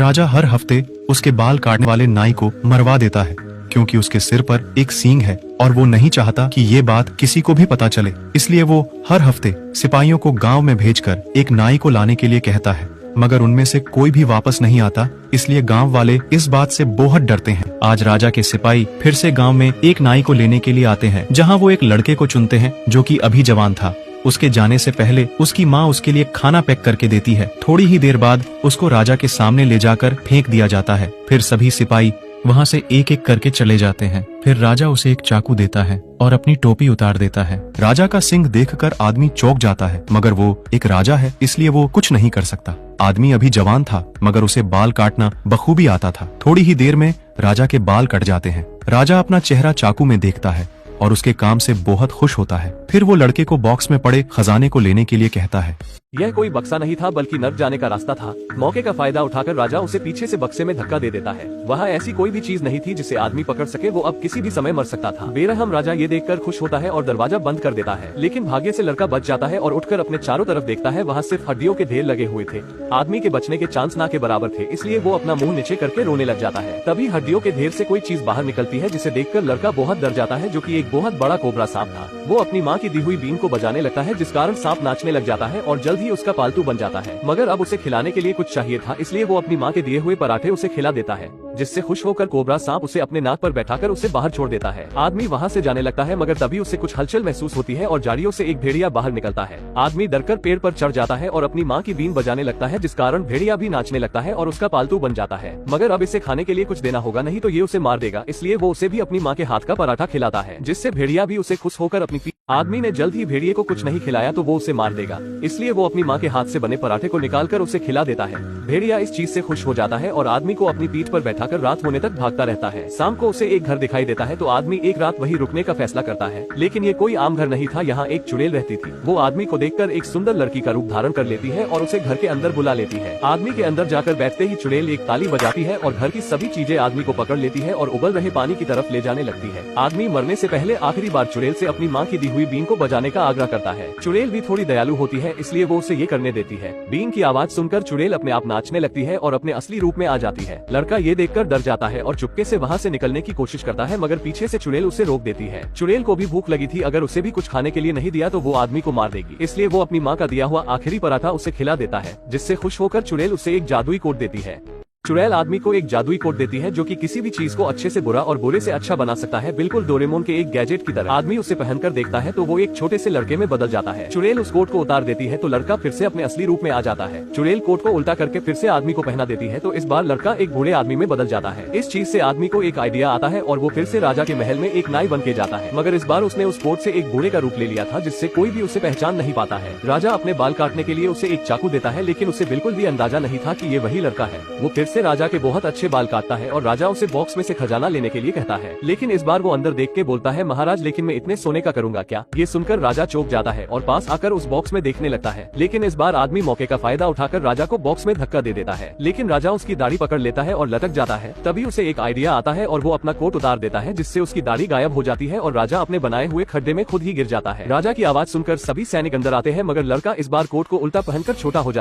राजा हर हफ्ते उसके बाल काटने वाले नाई को मरवा देता है क्योंकि उसके सिर पर एक सींग है और वो नहीं चाहता कि ये बात किसी को भी पता चले। इसलिए वो हर हफ्ते सिपाहियों को गांव में भेजकर एक नाई को लाने के लिए कहता है, मगर उनमें से कोई भी वापस नहीं आता। इसलिए गांव वाले इस बात से बहुत डरते हैं। आज राजा के सिपाही फिर से गांव में एक नाई को लेने के लिए आते हैं, जहां वो एक लड़के को चुनते हैं जो कि अभी जवान था। उसके जाने से पहले उसकी माँ उसके लिए खाना पैक करके देती है। थोड़ी ही देर बाद उसको राजा के सामने ले जाकर फेंक दिया जाता है। फिर सभी सिपाही वहाँ से एक एक करके चले जाते हैं। फिर राजा उसे एक चाकू देता है और अपनी टोपी उतार देता है। राजा का सिंह देखकर आदमी चौंक जाता है, मगर वो एक राजा है इसलिए वो कुछ नहीं कर सकता। आदमी अभी जवान था मगर उसे बाल काटना बखूबी आता था। थोड़ी ही देर में राजा के बाल कट जाते हैं। राजा अपना चेहरा चाकू में देखता है और उसके काम से बहुत खुश होता है। फिर वो लड़के को बॉक्स में पड़े खजाने को लेने के लिए कहता है। यह कोई बक्सा नहीं था बल्कि नर्क जाने का रास्ता था। मौके का फायदा उठाकर राजा उसे पीछे से बक्से में धक्का दे देता है। वहाँ ऐसी कोई भी चीज नहीं थी जिसे आदमी पकड़ सके, वो अब किसी भी समय मर सकता था। बेरहम राजा ये देखकर खुश होता है और दरवाजा बंद कर देता है, लेकिन भाग्य से लड़का बच जाता है और उठकर अपने चारों तरफ देखता है। वहाँ सिर्फ हड्डियों के ढेर लगे हुए थे। आदमी के बचने के चांस ना के बराबर थे, इसलिए वो अपना मुंह नीचे करके रोने लग जाता है। तभी हड्डियों के ढेर से कोई चीज बाहर निकलती है जिसे देखकर लड़का बहुत डर जाता है, जो कि एक बहुत बड़ा कोबरा सांप था। वो अपनी माँ की दी हुई बीन को बजाने लगता है, जिस कारण सांप नाचने लग जाता है और जल्द ही उसका पालतू बन जाता है। मगर अब उसे खिलाने के लिए कुछ चाहिए था, इसलिए वो अपनी माँ के दिए हुए पराठे उसे खिला देता है, जिससे खुश होकर कोबरा सांप उसे अपने नाक पर बैठाकर उसे बाहर छोड़ देता है। आदमी वहाँ से जाने लगता है, मगर तभी उसे कुछ हलचल महसूस होती है और झाड़ियों से एक भेड़िया बाहर निकलता है। आदमी डरकर पेड़ पर चढ़ जाता है और अपनी माँ की बीन बजाने लगता है, जिस कारण भेड़िया भी नाचने लगता है और उसका पालतू बन जाता है। मगर अब इसे खाने के लिए कुछ देना होगा, नहीं तो ये उसे मार देगा। इसलिए वो उसे भी अपनी माँ के हाथ का पराठा खिलाता है, जिससे भेड़िया भी उसे खुश होकर अपनी आदमी ने जल्द ही भेड़िए को कुछ नहीं खिलाया तो वो उसे मार देगा, इसलिए वो अपनी माँ के हाथ से बने पराठे को निकालकर उसे खिला देता है। भेड़िया इस चीज से खुश हो जाता है और आदमी को अपनी पीठ पर बैठाकर रात होने तक भागता रहता है। शाम को उसे एक घर दिखाई देता है तो आदमी एक रात वहीं रुकने का फैसला करता है, लेकिन ये कोई आम घर नहीं था। यहाँ एक चुड़ैल रहती थी। वो आदमी को देखकर एक सुंदर लड़की का रूप धारण कर लेती है और उसे घर के अंदर बुला लेती है। आदमी के अंदर जाकर बैठते ही चुड़ैल एक ताली बजाती है और घर की सभी चीजें आदमी को पकड़ लेती है और उबल रहे पानी की तरफ ले जाने लगती है। आदमी मरने से पहले आखिरी बार चुड़ैल से अपनी माँ की दी हुई बीन को बजाने का आग्रह करता है। चुड़ैल भी थोड़ी दयालु होती है, इसलिए वो उसे ये करने देती है। बीन की आवाज सुनकर चुड़ैल अपने आप नाचने लगती है और अपने असली रूप में आ जाती है। लड़का ये देखकर डर जाता है और चुपके से वहाँ से निकलने की कोशिश करता है, मगर पीछे से चुड़ैल उसे रोक देती है। चुड़ैल को भी भूख लगी थी, अगर उसे भी कुछ खाने के लिए नहीं दिया तो वो आदमी को मार देगी, इसलिए वो अपनी माँ का दिया हुआ आखिरी पराठा उसे खिला देता है, जिससे खुश होकर चुड़ैल उसे एक जादुई कोट देती है। चुड़ैल आदमी को एक जादुई कोट देती है जो कि किसी भी चीज को अच्छे से बुरा और बुरे से अच्छा बना सकता है, बिल्कुल डोरेमोन के एक गैजेट की तरह। आदमी उसे पहनकर देखता है तो वो एक छोटे से लड़के में बदल जाता है। चुड़ैल उस कोट को उतार देती है तो लड़का फिर से अपने असली रूप में आ जाता है। चुड़ैल कोट को उल्टा करके फिर से आदमी को पहना देती है तो इस बार लड़का एक बूढ़े आदमी में बदल जाता है। इस चीज से आदमी को एक आइडिया आता है और वो फिर से राजा के महल में एक नाई बन के जाता है, मगर इस बार उसने उस कोट से एक बूढ़े का रूप ले लिया था, जिससे कोई भी उसे पहचान नहीं पाता है। राजा अपने बाल काटने के लिए उसे एक चाकू देता है, लेकिन उसे बिल्कुल भी अंदाजा नहीं था कि ये वही लड़का है। वो फिर से राजा के बहुत अच्छे बाल काटता है और राजा उसे बॉक्स में से खजाना लेने के लिए कहता है, लेकिन इस बार वो अंदर देख के बोलता है, महाराज लेकिन मैं इतने सोने का करूंगा क्या? ये सुनकर राजा चौंक जाता है और पास आकर उस बॉक्स में देखने लगता है, लेकिन इस बार आदमी मौके का फायदा उठाकर राजा को बॉक्स में धक्का दे देता है, लेकिन राजा उसकी दाढ़ी पकड़ लेता है और लटक जाता है। तभी उसे एक आइडिया आता है और वो अपना कोट उतार देता है, जिससे उसकी दाढ़ी गायब हो जाती है और राजा अपने बनाए हुए खड्डे में खुद ही गिर जाता है। राजा की आवाज सुनकर सभी सैनिक अंदर आते हैं, मगर लड़का इस बार कोट को उल्टा पहनकर छोटा हो जाता है।